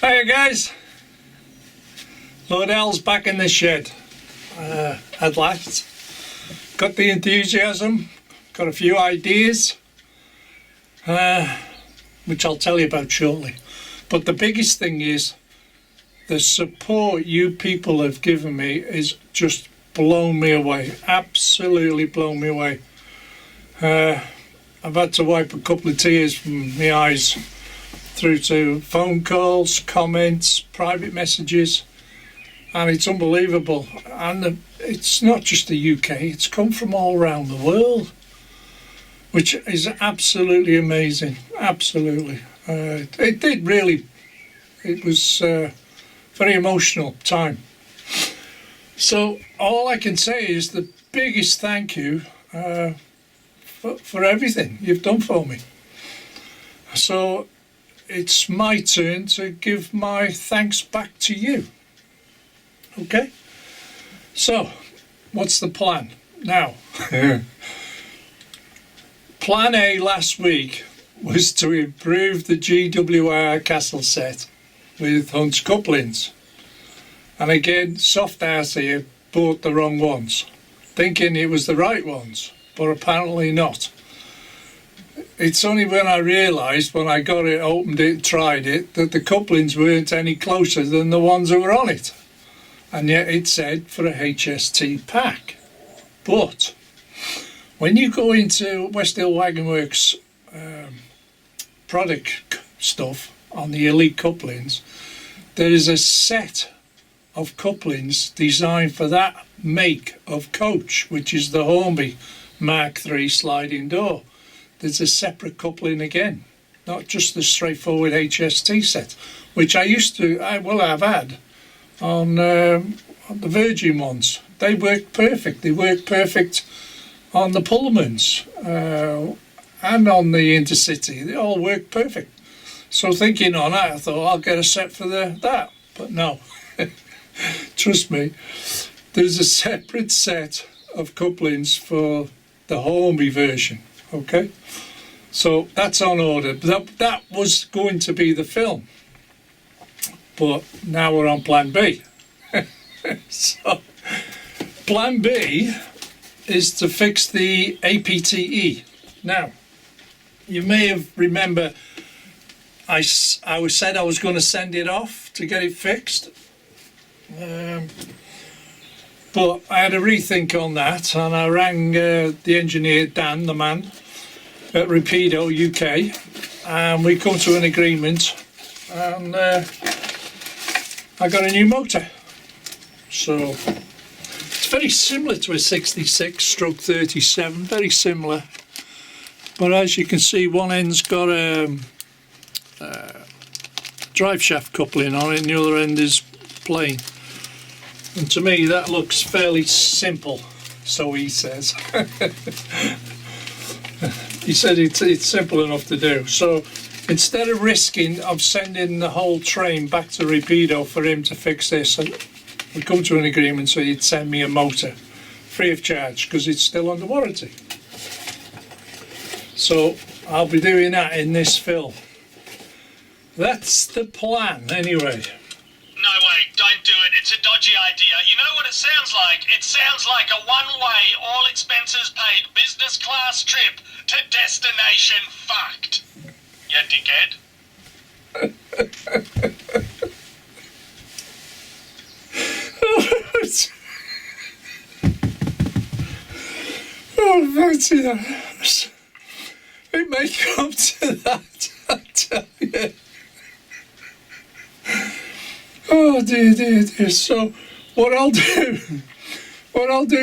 Hiya guys, Lord L's back in the shed at last. Got the enthusiasm, got a few ideas, which I'll tell you about shortly. But the biggest thing is the support you people have given me is just blown me away, absolutely blown me away. I've had to wipe a couple of tears from my eyes through to phone calls, comments, private messages, and it's unbelievable. And it's not just the UK, it's come from all around the world, which is absolutely amazing, absolutely. It was a very emotional time. So all I can say is the biggest thank you for everything you've done for me. So it's my turn to give my thanks back to you. Okay? So, what's the plan? Now, plan A last week was to improve the GWR Castle set with Hunt's couplings. And again, soft ass here bought the wrong ones, thinking it was the right ones, but apparently not. It's only when I realised, when I got it, opened it, tried it, that the couplings weren't any closer than the ones that were on it. And yet it said for a HST pack. But when you go into West Hill Wagon Works product stuff on the Elite couplings, there is a set of couplings designed for that make of coach, which is the Hornby Mark III sliding door. There's a separate coupling again, not just the straightforward HST set, which I've had on the Virgin ones. They work perfect. They work perfect on the Pullmans and on the Intercity. They all work perfect. So thinking on that, I thought I'll get a set for that, but no. Trust me, there's a separate set of couplings for the Hornby version. Okay, so that's on order. That was going to be the film, but now we're on plan B. So plan B is to fix the APTE. Now, you may have remember I said I was going to send it off to get it fixed, but I had a rethink on that, and I rang the engineer Dan, the man at Rapido UK, and we come to an agreement, and I got a new motor. So it's very similar to a 66/37, very similar, but as you can see, one end's got a drive shaft coupling on it and the other end is plain, and to me that looks fairly simple, so he says. He said it's simple enough to do. So instead of risking of sending the whole train back to Rapido for him to fix this, we come to an agreement so he'd send me a motor free of charge because it's still under warranty. So I'll be doing that in this film. That's the plan anyway. No way, don't do it. It's a dodgy idea. You know what it sounds like? It sounds like a one-way, all expenses paid business class trip to destination fucked. You dickhead. Oh, fancy that. It may come to that, I tell you. Oh dear, dear, dear. So what I'll do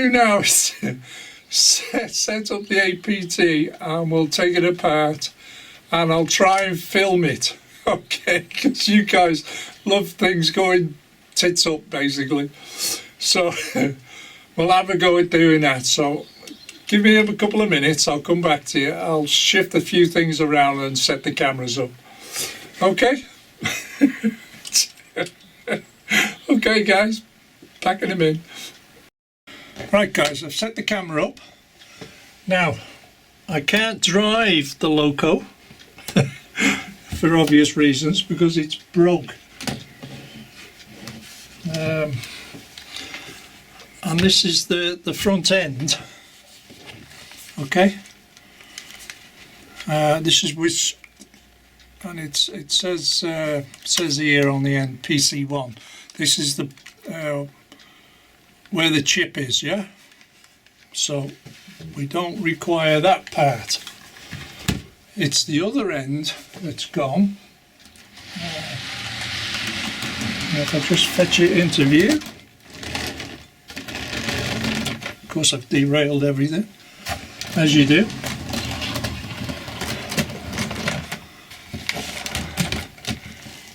now is set up the APT and we'll take it apart and I'll try and film it, okay? Because you guys love things going tits up, basically. So we'll have a go at doing that. So give me a couple of minutes, I'll come back to you. I'll shift a few things around and set the cameras up. Okay? Okay guys, packing them in. Right guys, I've set the camera up. Now, I can't drive the Loco for obvious reasons because it's broke. and this is the front end. Okay. This is which, and it says here on the end PC1. This is the where the chip is, yeah. So we don't require that part. It's the other end that's gone. If I just fetch it into view. Of course, I've derailed everything, as you do.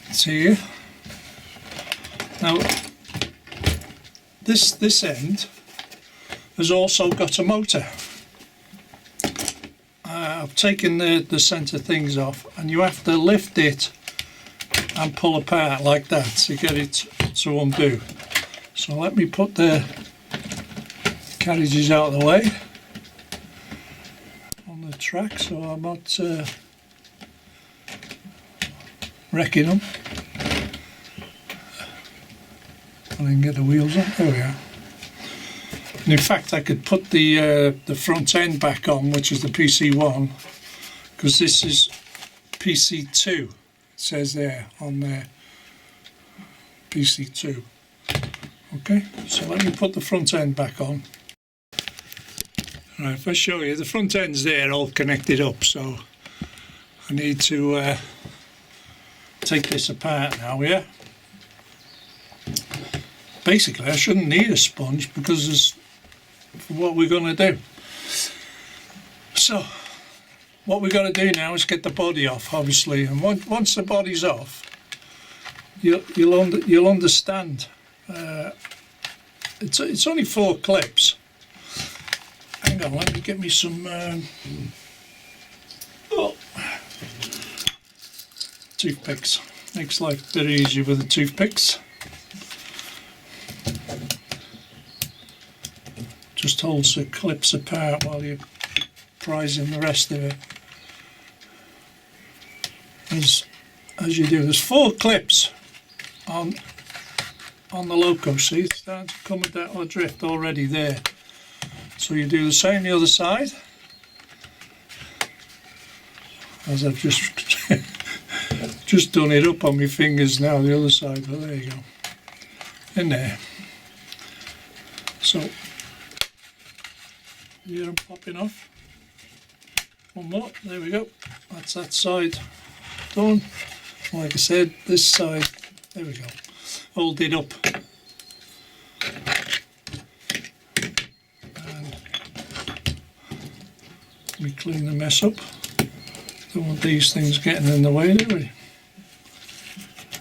It's here. Now, this end has also got a motor. I've taken the centre things off, and you have to lift it and pull apart like that to get it to undo. So let me put the carriages out of the way on the track so I'm not wrecking them. I can get the wheels on. There we are. And in fact, I could put the front end back on, which is the PC1, because this is PC2. It says there on there, PC2. Okay, so let me put the front end back on. Right, if I show you, the front end's there, all connected up. So I need to take this apart now. Yeah. Basically, I shouldn't need a sponge because it's for what we're going to do. So, what we've got to do now is get the body off, obviously. And once the body's off, you'll understand. It's only 4 clips. Hang on, let me get me some toothpicks. Makes life a bit easier with the toothpicks. Just holds the clips apart while you're prizing the rest of it. As you do, there's 4 clips on the loco. See, it's starting to come with that drift already there. So you do the same the other side, as I've just done it up on my fingers now. The other side, but there you go, in there. So. Hear them popping off. One more, there we go. That's that side done. Like I said, this side, there we go. Hold it up. And we clean the mess up. Don't want these things getting in the way, do we?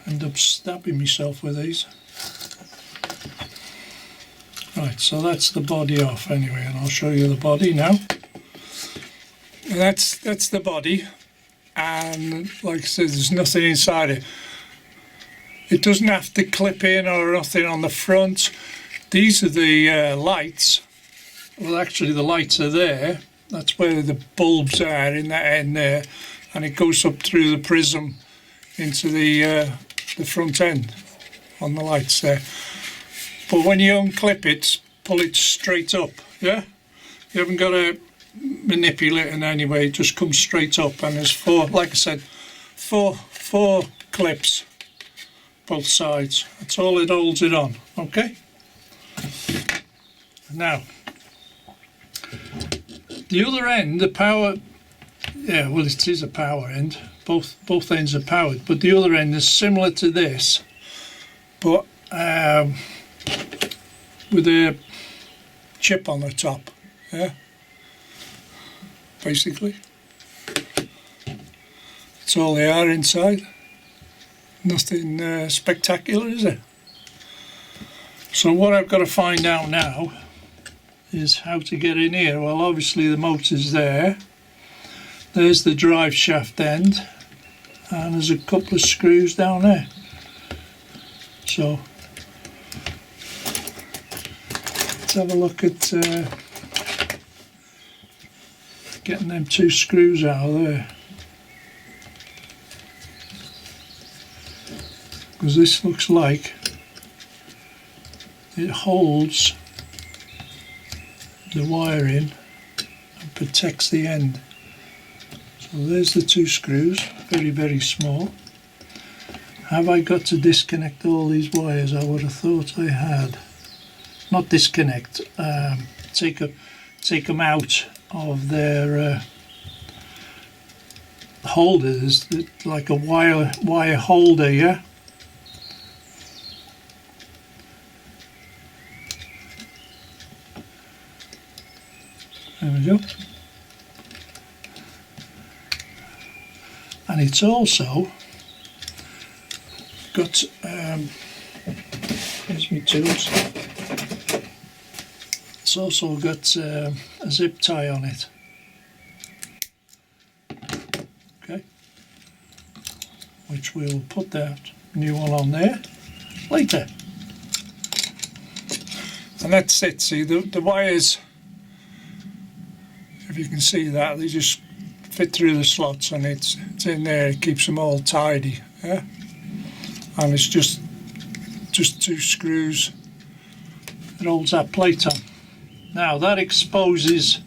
End up stabbing myself with these. Right, so that's the body off anyway, and I'll show you the body now. And that's the body, and like I said, there's nothing inside it. It doesn't have to clip in or nothing on the front. These are the lights. Well, actually the lights are there. That's where the bulbs are, in that end there, and it goes up through the prism into the front end on the lights there. But when you unclip it, pull it straight up, yeah? You haven't got to manipulate it in any way, it just comes straight up. And there's 4, like I said, four clips, both sides. That's all it holds it on, okay? Now, the other end, the power, yeah, well, it is a power end. Both ends are powered, but the other end is similar to this, but with a chip on the top, yeah, basically. That's all they are inside. Nothing spectacular, is it? So what I've got to find out now is how to get in here. Well, obviously the motor's there. There's the drive shaft end, and there's a couple of screws down there. So let's have a look at getting them 2 screws out of there, because this looks like it holds the wire in and protects the end. So there's the 2 screws, very, very small. Have I got to disconnect all these wires? I would have thought I had. Not disconnect, take them out of their holders, like a wire holder, yeah? There we go. And it's also got, here's my tools. It's also got a zip tie on it. Okay. Which we'll put that new one on there later. And that's it. See, the wires, if you can see that, they just fit through the slots, and it's in there. It keeps them all tidy, yeah. And it's just 2 screws that holds that plate on. Now that exposes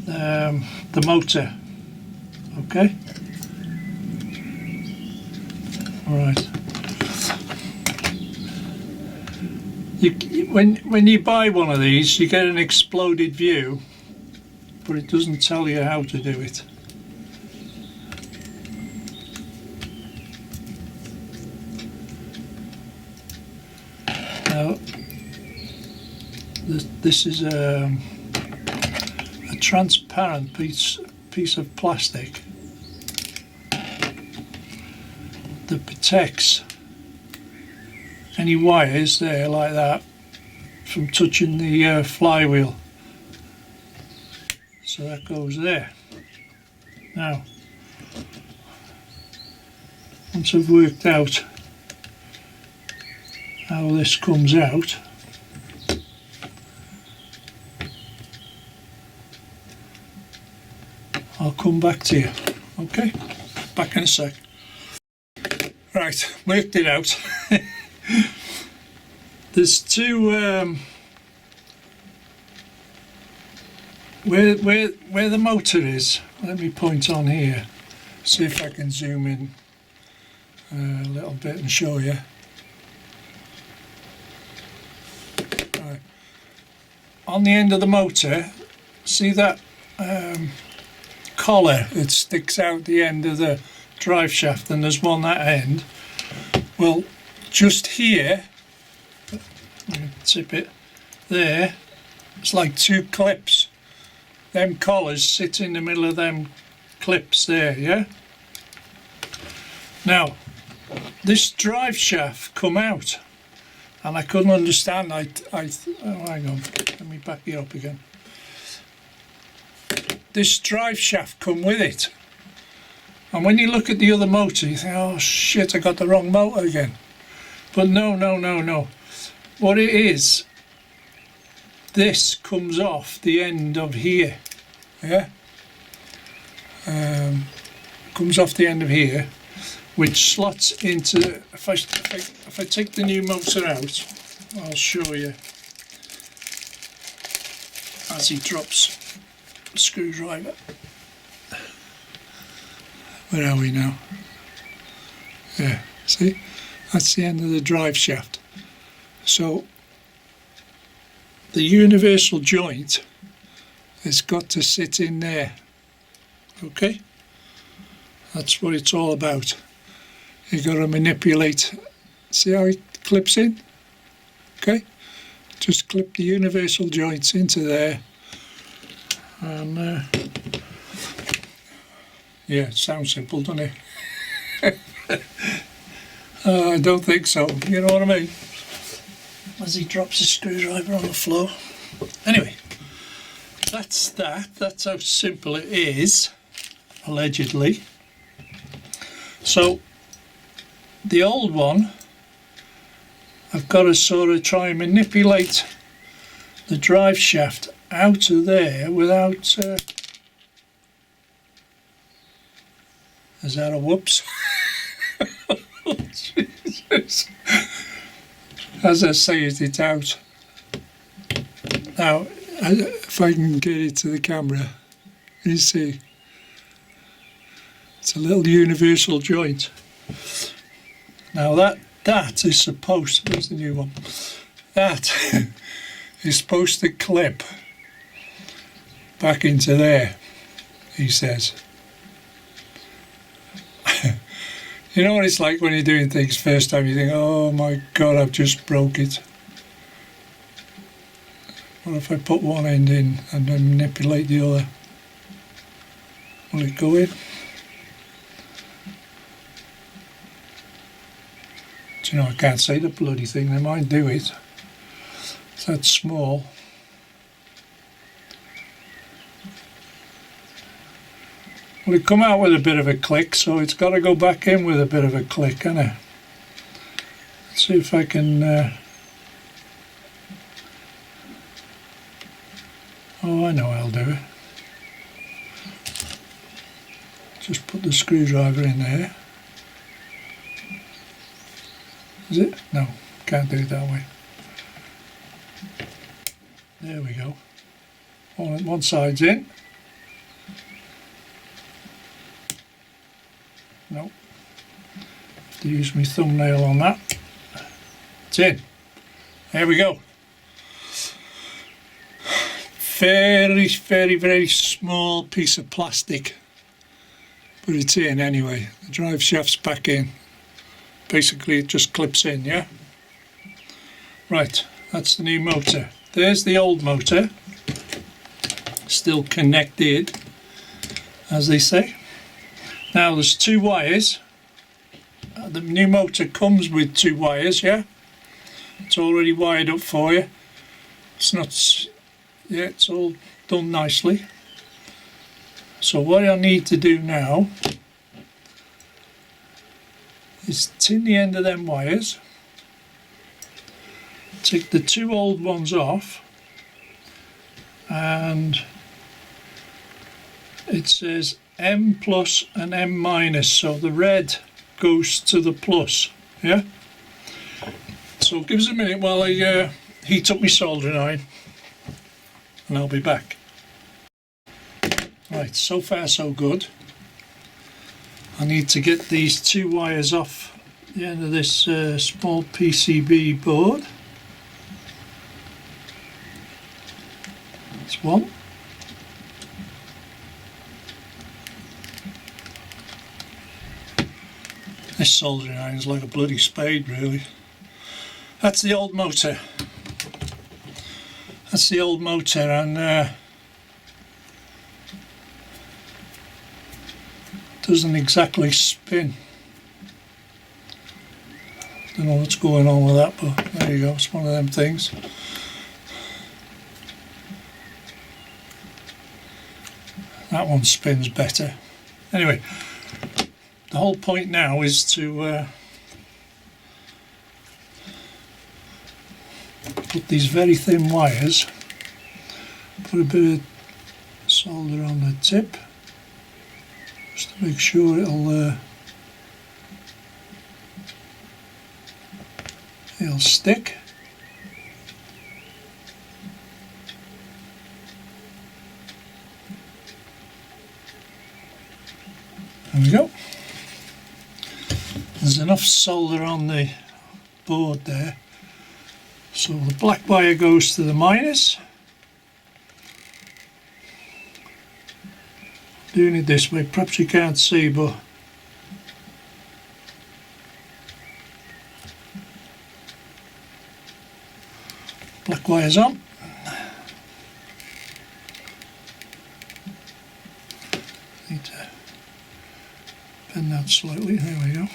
the motor. Okay. All right. When you buy one of these, you get an exploded view, but it doesn't tell you how to do it. Now, this is a transparent piece of plastic that protects any wires there like that from touching the flywheel. So that goes there. Now, once I've worked out how this comes out, I'll come back to you. Okay? Back in a sec. Right, worked it out. There's 2 where the motor is. Let me point on here. See if I can zoom in a little bit and show you. Right. On the end of the motor, see that collar that sticks out the end of the drive shaft, and there's one that end. Well, just here, I'm going to tip it there, it's like 2 clips. Them collars sit in the middle of them clips there, yeah? Now, this drive shaft come out, and I couldn't understand. Oh, hang on, let me back it up again. This drive shaft come with it, and when you look at the other motor, you think, oh shit, I got the wrong motor again. But no. What it is, this comes off the end of here, yeah? Comes off the end of here, which slots into, if I take the new motor out, I'll show you as he drops the screwdriver. Where are we now? Yeah, see? That's the end of the drive shaft. So the universal joint has got to sit in there. Okay? That's what it's all about. You've got to manipulate. See how it clips in? Okay? Just clip the universal joints into there. And yeah, it sounds simple, doesn't it? I don't think so. You know what I mean? As he drops the screwdriver on the floor. Anyway, that's that. That's how simple it is, allegedly. So, the old one, I've got to sort of try and manipulate the drive shaft out of there without... is that a whoops? Jesus. as I say it out. Now, if I can get it to the camera, you see, it's a little universal joint. Now that is supposed, where's the new one? That is supposed to clip back into there, he says. You know what it's like when you're doing things first time, you think, oh my God, I've just broke it. What if I put one end in and then manipulate the other? Will it go in? Do you know, I can't say the bloody thing, they might do it. It's that small. Well, it come out with a bit of a click, so it's got to go back in with a bit of a click, hasn't it? Let's see if I can... Oh, I know how I'll do it. Just put the screwdriver in there. Is it? No, can't do it that way. There we go. One side's in. No. Have to use my thumbnail on that. It's in. There we go. Very, very, very small piece of plastic. But it's in anyway. The drive shaft's back in. Basically it just clips in, yeah? Right, that's the new motor. There's the old motor. Still connected, as they say. Now there's two wires. The new motor comes with two wires, yeah? It's already wired up for you. It's not, yeah, it's all done nicely. So what I need to do now is tin the end of them wires, take the two old ones off, and it says M plus and M minus, so the red goes to the plus, yeah? So give us a minute while I heat up my soldering iron and I'll be back. Right, so far so good. I need to get these two wires off the end of this small PCB board. That's one. This soldering iron is like a bloody spade, really. That's the old motor. That's the old motor, and doesn't exactly spin. Don't know what's going on with that, but there you go, it's one of them things. That one spins better. Anyway, the whole point now is to put these very thin wires, put a bit of solder on the tip, just to make sure it'll stick. There we go. There's enough solder on the board there. So the black wire goes to the minus. Doing it this way, perhaps you can't see, but black wire's on. Need to bend that slightly, there we go.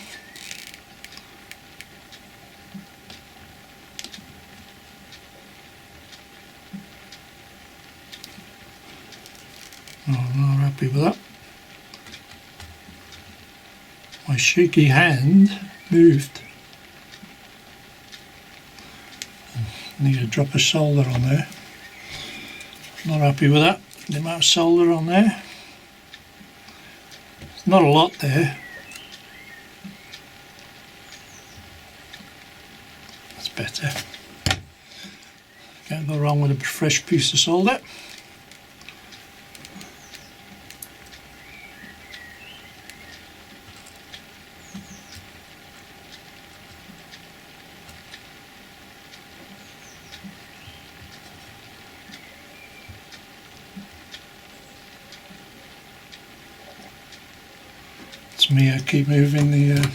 Oh, I'm not happy with that. My shaky hand moved. Need a drop of solder on there. Not happy with that. The amount of solder on there. There's not a lot there. That's better. go wrong with a fresh piece of solder. It's me, I keep moving the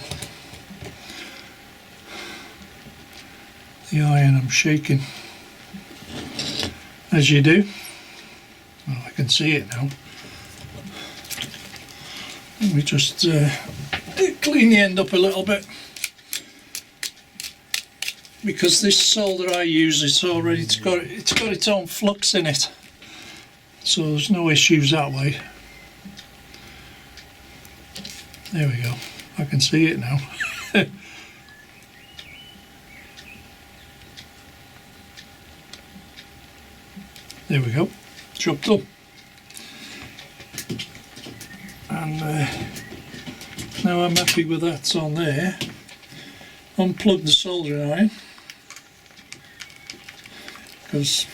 iron, I'm shaking, as you do. Well, I can see it now. Let me just clean the end up a little bit, because this solder I use, it's got its own flux in it, so there's no issues that way. There we go, I can see it now. There we go, job done. And now I'm happy with that's on there. Unplug the soldering iron, because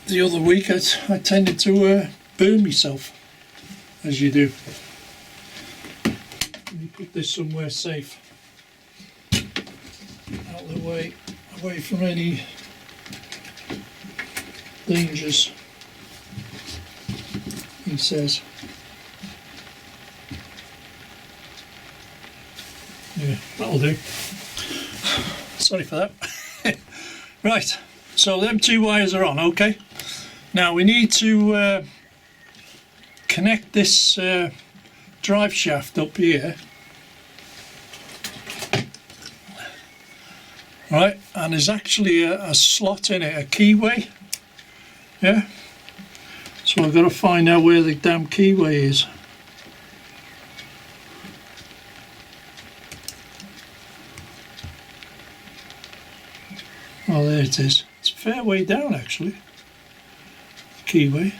the other week I tended to burn myself, as you do. Let me put this somewhere safe, out of the way, away from any dangers, he says. Yeah, that'll do. Sorry for that. Right, so them two wires are on, okay? Now we need to connect this drive shaft up here. Right, and there's actually a slot in it, a keyway. Yeah, so I've got to find out where the damn keyway is. Oh, there it is. It's a fair way down actually, the keyway.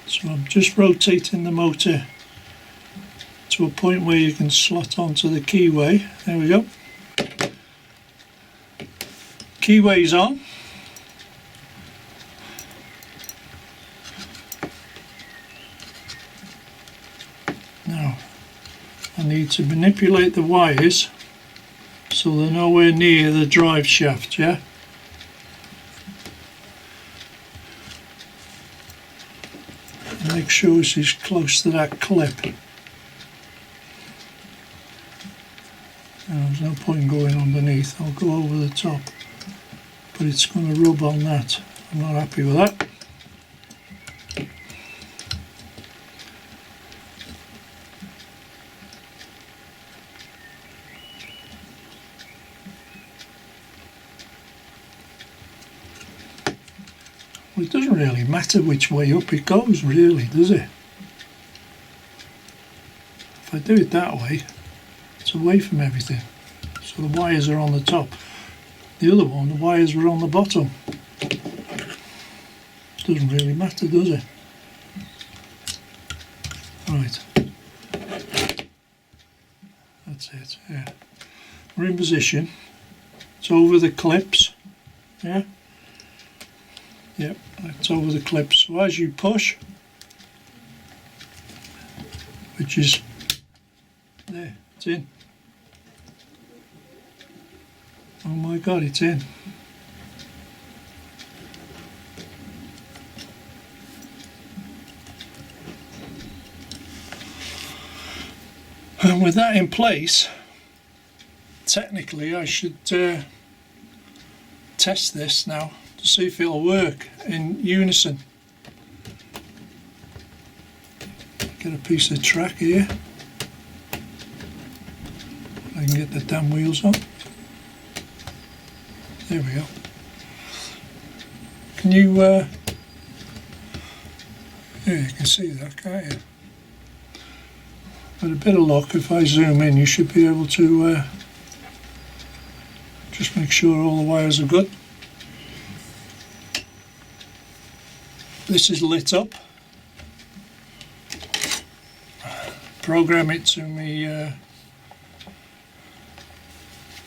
So I'm just rotating the motor to a point where you can slot onto the keyway. There we go. Keyway's on. Now I need to manipulate the wires so they're nowhere near the drive shaft, yeah? Make sure she's close to that clip. Now, there's no point in going underneath, I'll go over the top, but it's going to rub on that. I'm not happy with that. Well, it doesn't really matter which way up it goes, really, does it? If I do it that way, it's away from everything. So the wires are on the top. The other one, the wires were on the bottom. Doesn't really matter, does it? Right. That's it, yeah. We're in position. It's over the clips, yeah? Yep, it's over the clips. So as you push, which is there, it's in. Oh my God, it's in. And with that in place, technically I should test this now to see if it'll work in unison. Get a piece of track here. I can get the damn wheels on. There we go. Can you, yeah, you can see that, can't you? With a bit of luck, if I zoom in, you should be able to just make sure all the wires are good. This is lit up. Program it to me.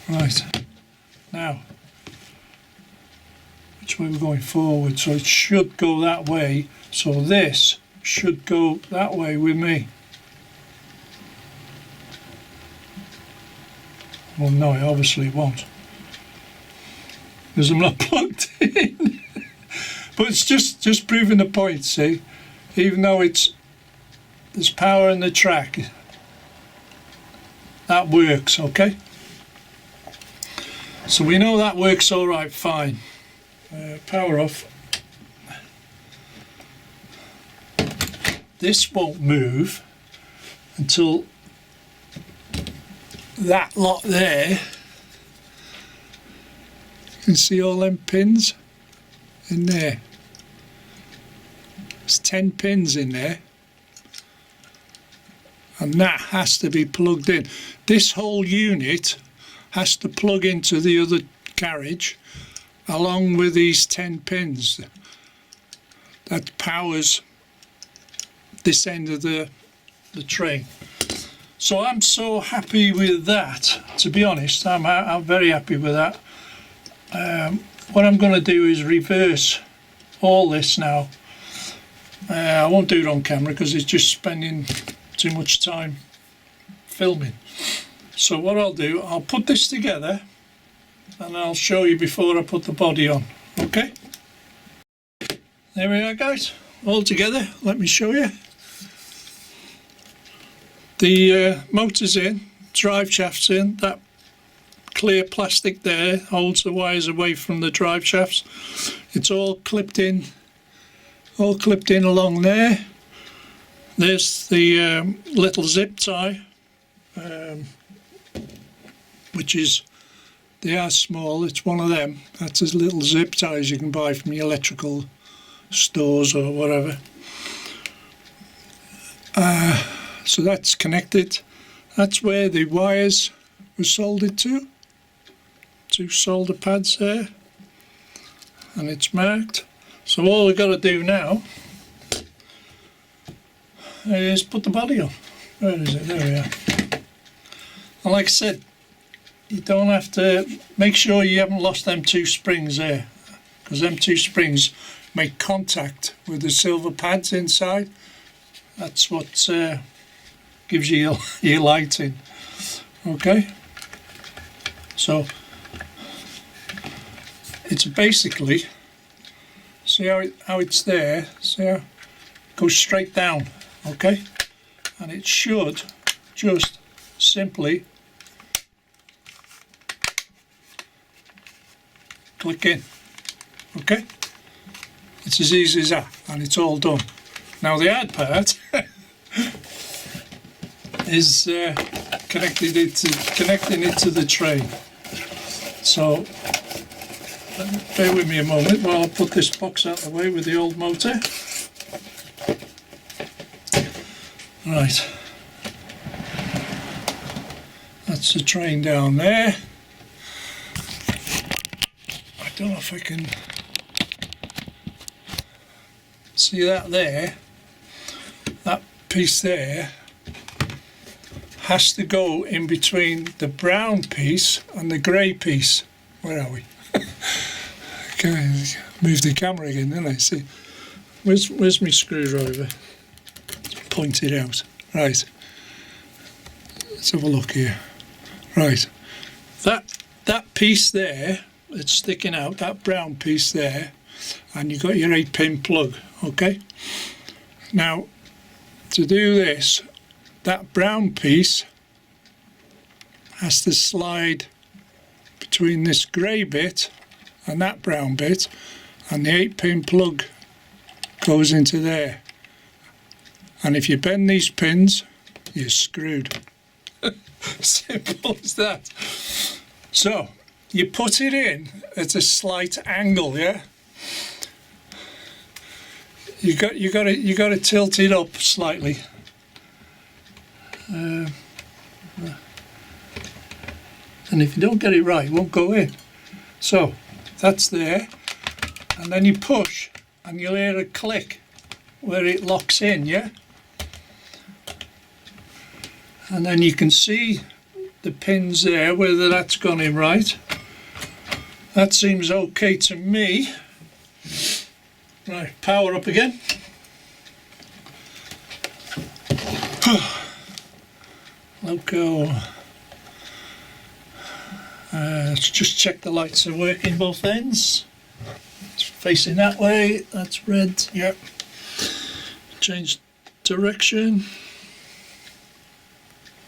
Right, now which way we're going forward, so it should go that way. So this should go that way with me. Well, no, it obviously won't, because I'm not plugged in. But it's just proving the point, see? Even though there's power in the track, that works, okay? So we know that works all right, fine. Power off. This won't move until that lot there. You can see all them pins in there. There's 10 pins in there, and that has to be plugged in. This whole unit has to plug into the other carriage along with these 10 pins. That powers this end of the train. So I'm so happy with that, to be honest. I'm very happy with that. What I'm going to do is reverse all this now. I won't do it on camera because it's just spending too much time filming. So what I'll do, I'll put this together and I'll show you before I put the body on. Okay? There we are, guys, all together. Let me show you. The motor's in, drive shaft's in, that clear plastic there holds the wires away from the drive shafts. It's all clipped in along there. There's the little zip tie, which is, they are small, it's one of them. That's as little zip ties you can buy from your electrical stores or whatever. So that's connected. That's where the wires were soldered to. 2 solder pads there. And it's marked. So all we've got to do now is put the body on. Where is it? There we are. And like I said, you don't have to, make sure you haven't lost them 2 springs there, because them 2 springs make contact with the silver pads inside. That's what gives you your lighting. Okay, so it's basically, see how it's there, see how it goes straight down, okay, and it should just simply click in. Okay, it's as easy as that, and it's all done. Now the hard part is connecting it to the train. So bear with me a moment while I put this box out of the way with the old motor. Right, that's the train down there. I don't know if I can see that there. That piece there has to go in between the brown piece and the grey piece. Where are we? Okay, move the camera again, didn't I? See, where's my screwdriver? Point it out. Right. Let's have a look here. Right. That piece there that's sticking out, that brown piece there, and you've got your 8-pin plug. Okay. Now, to do this, that brown piece has to slide between this grey bit and that brown bit, and the 8-pin plug goes into there. And if you bend these pins, you're screwed. Simple as that. So you put it in at a slight angle, yeah. You got to tilt it up slightly. And if you don't get it right, it won't go in. So that's there, and then you push and you'll hear a click where it locks in, yeah? And then you can see the pins there, whether that's gone in right. That seems okay to me. Right, power up again. Loco. Let's just check the lights are working both ends. It's facing that way, that's red, yep. Change direction.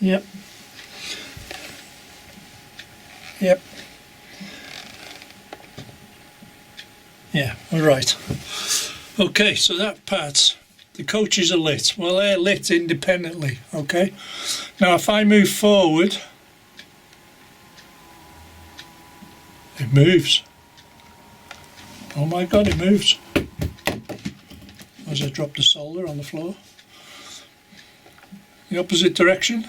Yep. Yep. Yeah, all right. Okay, so that part, the coaches are lit. Well, they're lit independently, okay? Now, if I move forward, it moves. Oh my God, it moves. As I drop the solder on the floor. The opposite direction.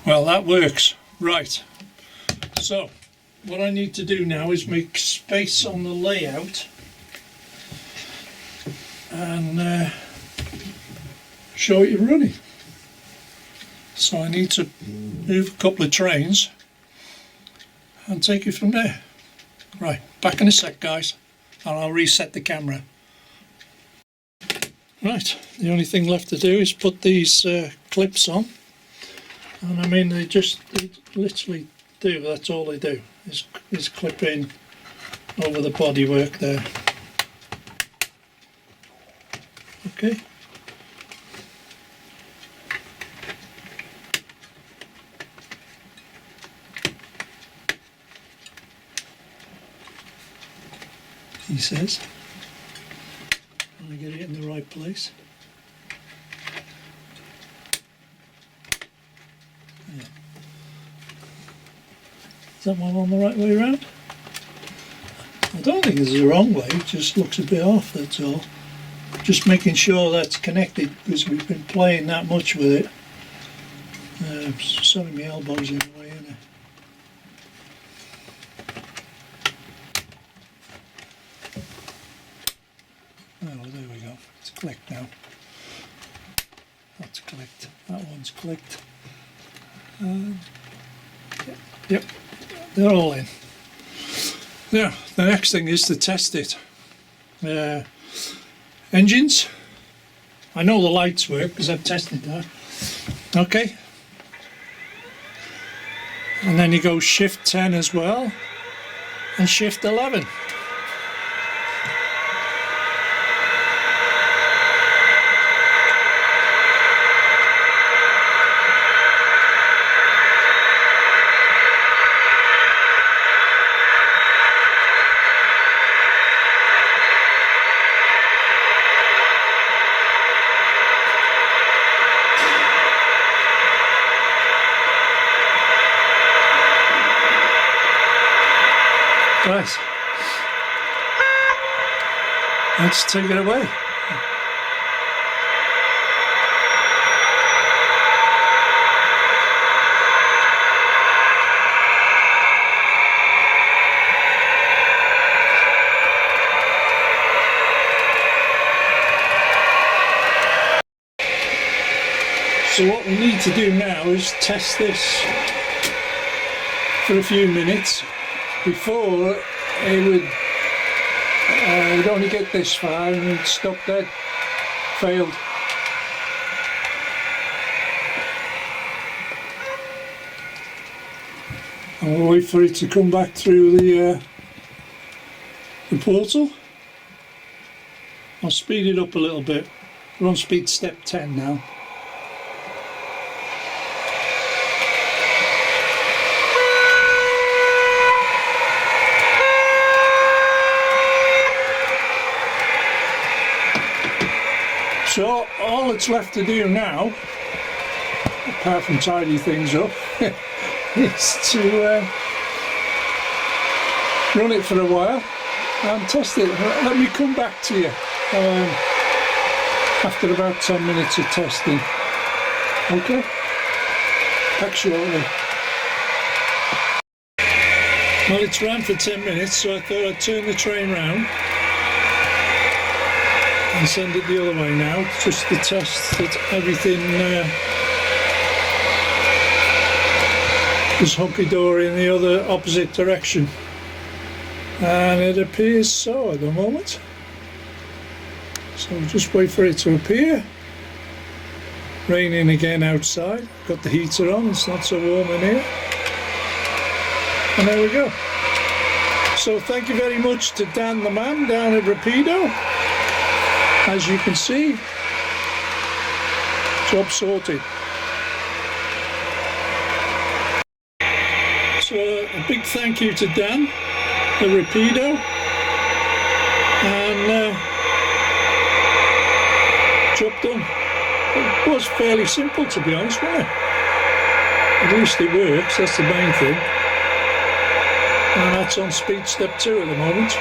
Well, that works. Right. So, what I need to do now is make space on the layout and show it you running. So I need to move a couple of trains and take it from there. Right, back in a sec, guys, and I'll reset the camera. Right, the only thing left to do is put these clips on, and I mean they literally do, that's all they do, is clip in over the bodywork there. Okay. He says, and I get it in the right place. Yeah. Is that one on the right way around? I don't think it's the wrong way, it just looks a bit off, that's all. Just making sure that's connected because we've been playing that much with it. Sorry, my elbows in the way, isn't it? Oh, there we go. It's clicked now. That's clicked. That one's clicked. Yep, they're all in. Now, the next thing is to test it. Engines. I know the lights work because I've tested that. Okay. And then you go shift 10 as well and shift 11. Right, let's take it away. So what we need to do now is test this for a few minutes. Before it would only get this far and it'd stop dead, failed. And we'll wait for it to come back through the portal. I'll speed it up a little bit. We're on speed step 10 now. So all that's left to do now, apart from tidy things up, is to run it for a while and test it. Let me come back to you after about 10 minutes of testing. Okay? Back shortly. Well, it's ran for 10 minutes, so I thought I'd turn the train round and send it the other way now, just to test that everything is hunky-dory in the other opposite direction, and it appears so at the moment. So we'll just wait for it to appear. Raining again outside. Got the heater on, it's not so warm in here. And there we go. So thank you very much to Dan the man down at Rapido. As you can see, job sorted. So a big thank you to Dan at Rapido. And job done. It was fairly simple, to be honest, wasn't it? At least it works, that's the main thing. And that's on speed step 2 at the moment.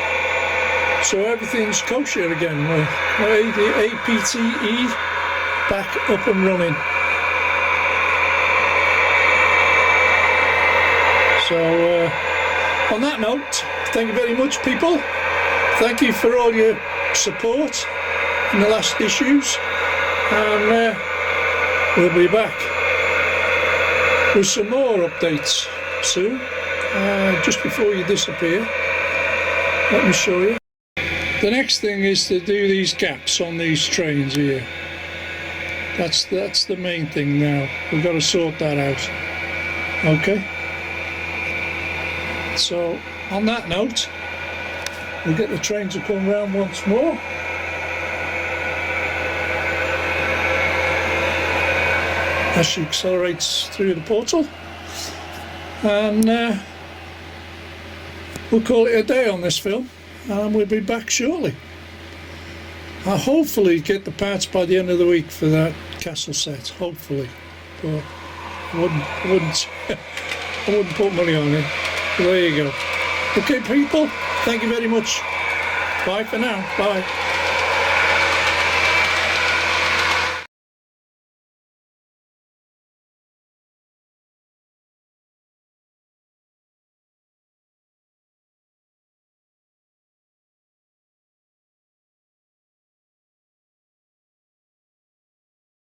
So everything's kosher again. The APTE back up and running. So on that note, thank you very much, people. Thank you for all your support in the last issues. And we'll be back with some more updates soon. Just before you disappear, let me show you. The next thing is to do these gaps on these trains here. That's the main thing now. We've got to sort that out. Okay. So on that note, we'll get the train to come round once more. As she accelerates through the portal, and we'll call it a day on this film, and we'll be back shortly. I'll hopefully get the parts by the end of the week for that castle set, hopefully, but I wouldn't I wouldn't put money on it. But there you go. Okay, people, thank you very much. Bye for now. Bye.